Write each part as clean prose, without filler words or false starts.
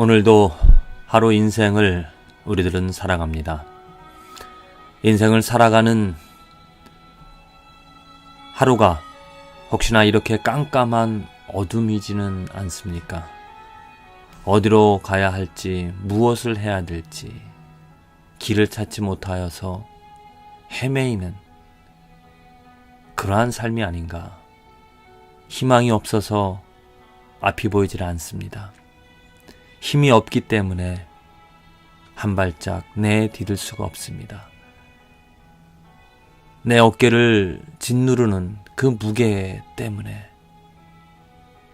오늘도 하루 인생을 우리들은 살아갑니다. 인생을 살아가는 하루가 혹시나 이렇게 깜깜한 어둠이지는 않습니까? 어디로 가야 할지, 무엇을 해야 될지 길을 찾지 못하여서 헤매이는 그러한 삶이 아닌가. 희망이 없어서 앞이 보이질 않습니다. 힘이 없기 때문에 한 발짝 내디딜 수가 없습니다. 내 어깨를 짓누르는 그 무게 때문에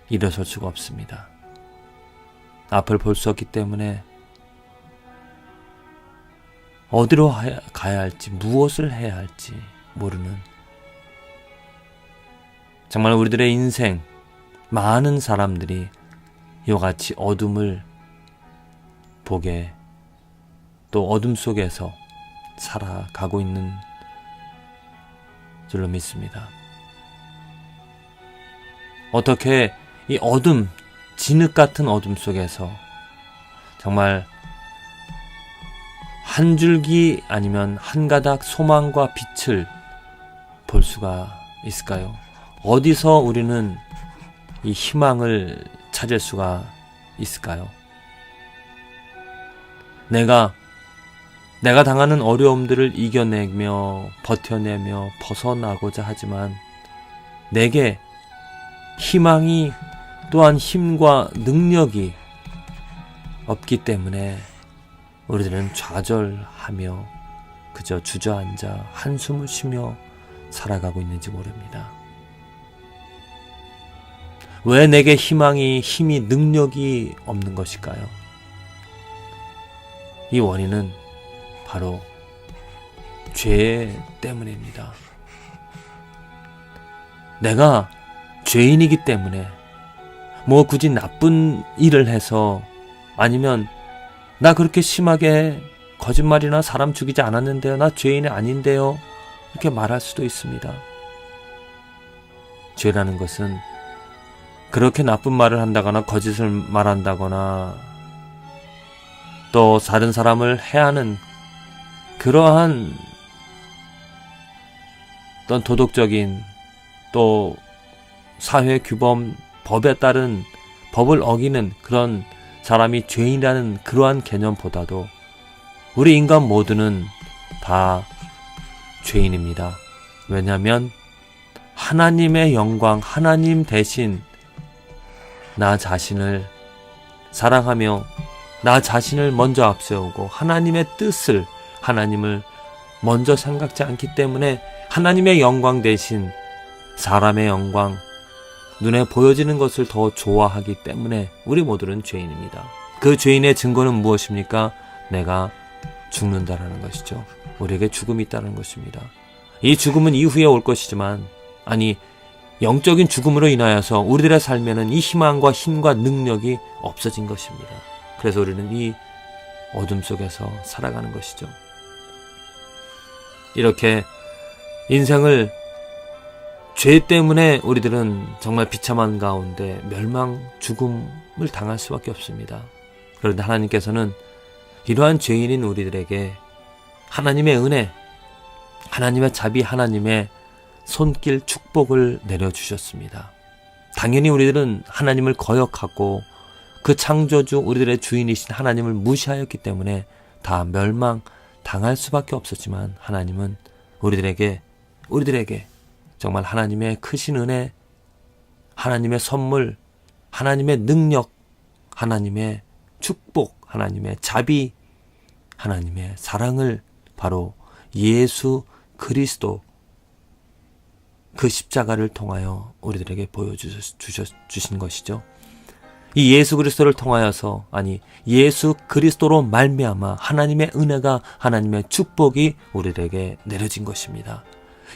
일어설 수가 없습니다. 앞을 볼 수 없기 때문에 어디로 가야 할지, 무엇을 해야 할지 모르는, 정말 우리들의 인생 많은 사람들이 이와 같이 어둠을 보게, 또 어둠 속에서 살아가고 있는 줄로 믿습니다. 어떻게 이 어둠, 진흙 같은 어둠 속에서 정말 한 줄기 아니면 한 가닥 소망과 빛을 볼 수가 있을까요? 어디서 우리는 이 희망을 찾을 수가 있을까요? 내가 당하는 어려움들을 이겨내며 버텨내며 벗어나고자 하지만 내게 희망이 또한 힘과 능력이 없기 때문에 우리들은 좌절하며 그저 주저앉아 한숨을 쉬며 살아가고 있는지 모릅니다. 왜 내게 희망이, 힘이, 능력이 없는 것일까요? 이 원인은 바로 죄 때문입니다. 내가 죄인이기 때문에 굳이 나쁜 일을 해서, 아니면 나 그렇게 심하게 거짓말이나 사람 죽이지 않았는데요, 나 죄인이 아닌데요, 이렇게 말할 수도 있습니다. 죄라는 것은 그렇게 나쁜 말을 한다거나 거짓을 말한다거나 또 다른 사람을 해하는 그러한 어떤 도덕적인, 또 사회 규범, 법에 따른, 법을 어기는 그런 사람이 죄인이라는 그러한 개념보다도 우리 인간 모두는 다 죄인입니다. 왜냐하면 하나님의 영광, 하나님 대신 나 자신을 사랑하며 나 자신을 먼저 앞세우고 하나님의 뜻을, 하나님을 먼저 생각지 않기 때문에 하나님의 영광 대신 사람의 영광, 눈에 보여지는 것을 더 좋아하기 때문에 우리 모두는 죄인입니다. 그 죄인의 증거는 무엇입니까? 내가 죽는다라는 것이죠. 우리에게 죽음이 있다는 것입니다. 이 죽음은 이후에 올 것이지만, 영적인 죽음으로 인하여서 우리들의 삶에는 이 희망과 힘과 능력이 없어진 것입니다. 그래서 우리는 이 어둠 속에서 살아가는 것이죠. 이렇게 인생을 죄 때문에 우리들은 정말 비참한 가운데 멸망, 죽음을 당할 수밖에 없습니다. 그런데 하나님께서는 이러한 죄인인 우리들에게 하나님의 은혜, 하나님의 자비, 하나님의 손길 축복을 내려주셨습니다. 당연히 우리들은 하나님을 거역하고 그 창조주, 우리들의 주인이신 하나님을 무시하였기 때문에 다 멸망 당할 수밖에 없었지만, 하나님은 우리들에게 정말 하나님의 크신 은혜, 하나님의 선물, 하나님의 능력, 하나님의 축복, 하나님의 자비, 하나님의 사랑을 바로 예수 그리스도, 그 십자가를 통하여 우리들에게 보여주신 것이죠. 이 예수 그리스도를 통하여서, 예수 그리스도로 말미암아 하나님의 은혜가, 하나님의 축복이 우리들에게 내려진 것입니다.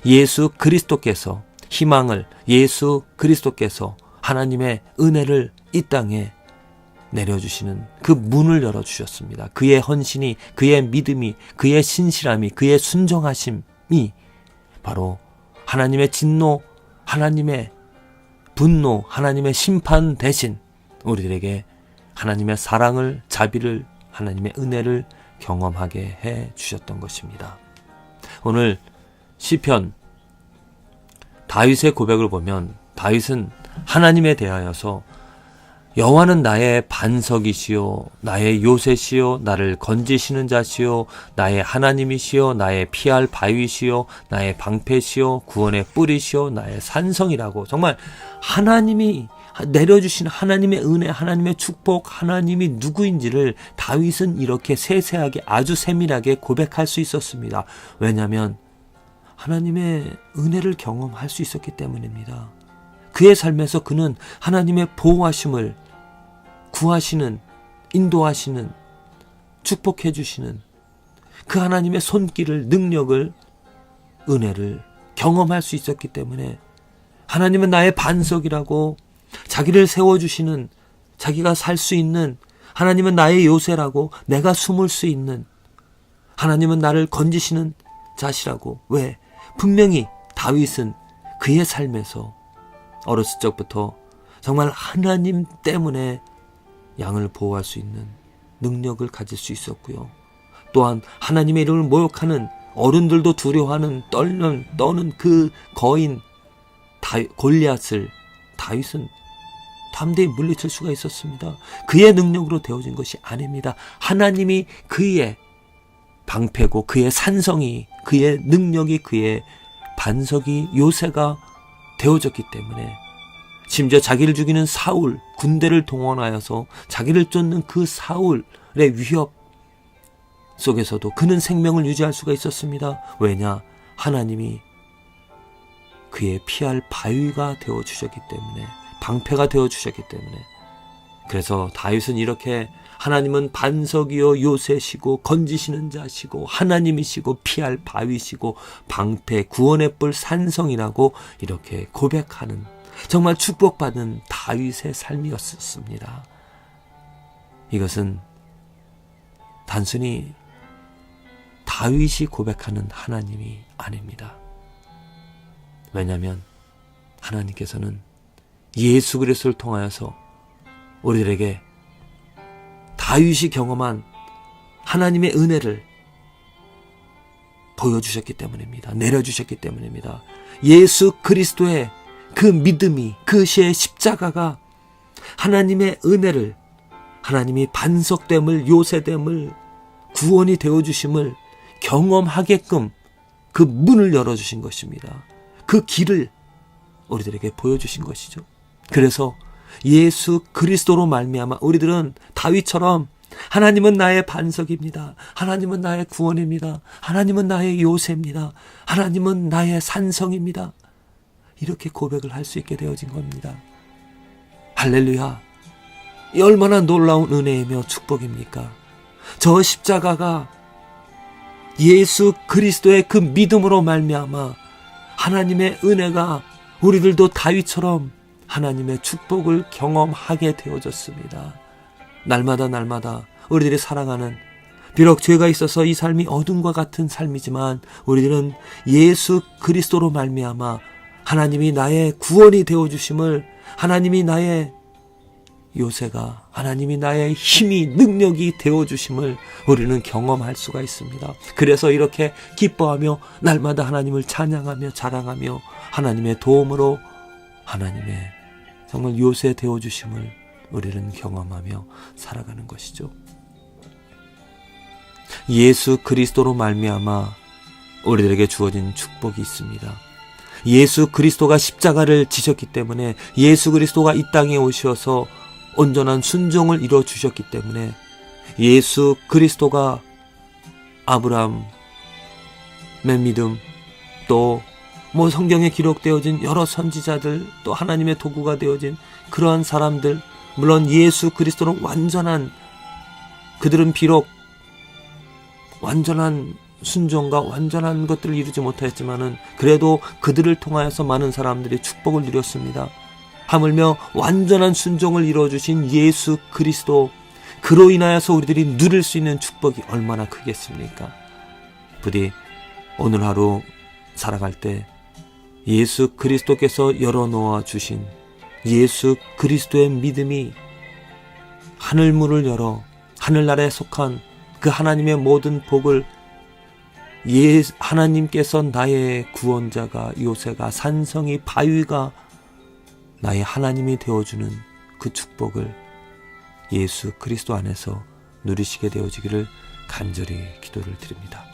예수 그리스도께서 희망을, 예수 그리스도께서 하나님의 은혜를 이 땅에 내려주시는 그 문을 열어주셨습니다. 그의 헌신이, 그의 믿음이, 그의 신실함이, 그의 순종하심이 바로 하나님의 진노, 하나님의 분노, 하나님의 심판 대신 우리들에게 하나님의 사랑을, 자비를, 하나님의 은혜를 경험하게 해 주셨던 것입니다. 오늘 시편 다윗의 고백을 보면 다윗은 하나님에 대하여서 여호와는 나의 반석이시요 나의 요새시요 나를 건지시는 자시요 나의 하나님이시요 나의 피할 바위시요 나의 방패시요 구원의 뿌리시요 나의 산성이라고, 정말 하나님이 내려주신 하나님의 은혜, 하나님의 축복, 하나님이 누구인지를 다윗은 이렇게 세세하게, 아주 세밀하게 고백할 수 있었습니다. 왜냐하면 하나님의 은혜를 경험할 수 있었기 때문입니다. 그의 삶에서 그는 하나님의 보호하심을, 구하시는, 인도하시는, 축복해 주시는 그 하나님의 손길을, 능력을, 은혜를 경험할 수 있었기 때문에 하나님은 나의 반석이라고, 자기를 세워주시는, 자기가 살 수 있는, 하나님은 나의 요새라고, 내가 숨을 수 있는, 하나님은 나를 건지시는 자시라고. 왜? 분명히 다윗은 그의 삶에서 어렸을 적부터 정말 하나님 때문에 양을 보호할 수 있는 능력을 가질 수 있었고요. 또한 하나님의 이름을 모욕하는, 어른들도 두려워하는, 떠는 그 거인 골리앗을 다윗은 담대히 물리칠 수가 있었습니다. 그의 능력으로 되어진 것이 아닙니다. 하나님이 그의 방패고, 그의 산성이, 그의 능력이, 그의 반석이, 요새가 되어졌기 때문에, 심지어 자기를 죽이는 사울, 군대를 동원하여서 자기를 쫓는 그 사울의 위협 속에서도 그는 생명을 유지할 수가 있었습니다. 왜냐? 하나님이 그의 피할 바위가 되어주셨기 때문에, 방패가 되어주셨기 때문에. 그래서 다윗은 이렇게 하나님은 반석이요 요새시고 건지시는 자시고 하나님이시고 피할 바위시고 방패, 구원의 뿔, 산성이라고 이렇게 고백하는, 정말 축복받은 다윗의 삶이었습니다. 이것은 단순히 다윗이 고백하는 하나님이 아닙니다. 왜냐하면 하나님께서는 예수 그리스도를 통하여서 우리들에게 다윗이 경험한 하나님의 은혜를 보여주셨기 때문입니다. 내려주셨기 때문입니다. 예수 그리스도의 그 믿음이, 그의 십자가가 하나님의 은혜를, 하나님이 반석됨을, 요새됨을, 구원이 되어주심을 경험하게끔 그 문을 열어주신 것입니다. 그 길을 우리들에게 보여주신 것이죠. 그래서 예수 그리스도로 말미암아 우리들은 다윗처럼 하나님은 나의 반석입니다. 하나님은 나의 구원입니다. 하나님은 나의 요새입니다. 하나님은 나의 산성입니다. 이렇게 고백을 할 수 있게 되어진 겁니다. 할렐루야! 이 얼마나 놀라운 은혜이며 축복입니까? 저 십자가가 예수 그리스도의 그 믿음으로 말미암아 하나님의 은혜가 우리들도 다윗처럼 하나님의 축복을 경험하게 되어졌습니다. 날마다 우리들이 살아가는, 비록 죄가 있어서 이 삶이 어둠과 같은 삶이지만 우리들은 예수 그리스도로 말미암아 하나님이 나의 구원이 되어주심을, 하나님이 나의 요새가, 하나님이 나의 힘이, 능력이 되어주심을 우리는 경험할 수가 있습니다. 그래서 이렇게 기뻐하며 날마다 하나님을 찬양하며 자랑하며 하나님의 도움으로 하나님의 정말 요새 되어주심을 우리는 경험하며 살아가는 것이죠. 예수 그리스도로 말미암아 우리들에게 주어진 축복이 있습니다. 예수 그리스도가 십자가를 지셨기 때문에, 예수 그리스도가 이 땅에 오셔서 온전한 순종을 이루어 주셨기 때문에, 예수 그리스도가 아브라함의 믿음, 또 성경에 기록되어진 여러 선지자들, 또 하나님의 도구가 되어진 그러한 사람들, 물론 예수 그리스도는 그들은 비록 완전한 순종과 완전한 것들을 이루지 못하였지만은 그래도 그들을 통하여서 많은 사람들이 축복을 누렸습니다. 하물며 완전한 순종을 이루어주신 예수 그리스도, 그로 인하여서 우리들이 누릴 수 있는 축복이 얼마나 크겠습니까? 부디 오늘 하루 살아갈 때 예수 그리스도께서 열어놓아 주신 예수 그리스도의 믿음이 하늘문을 열어 하늘나라에 속한 그 하나님의 모든 복을 하나님께서 나의 구원자가 요새가 산성이 바위가 나의 하나님이 되어주는 그 축복을 예수 그리스도 안에서 누리시게 되어지기를 간절히 기도를 드립니다.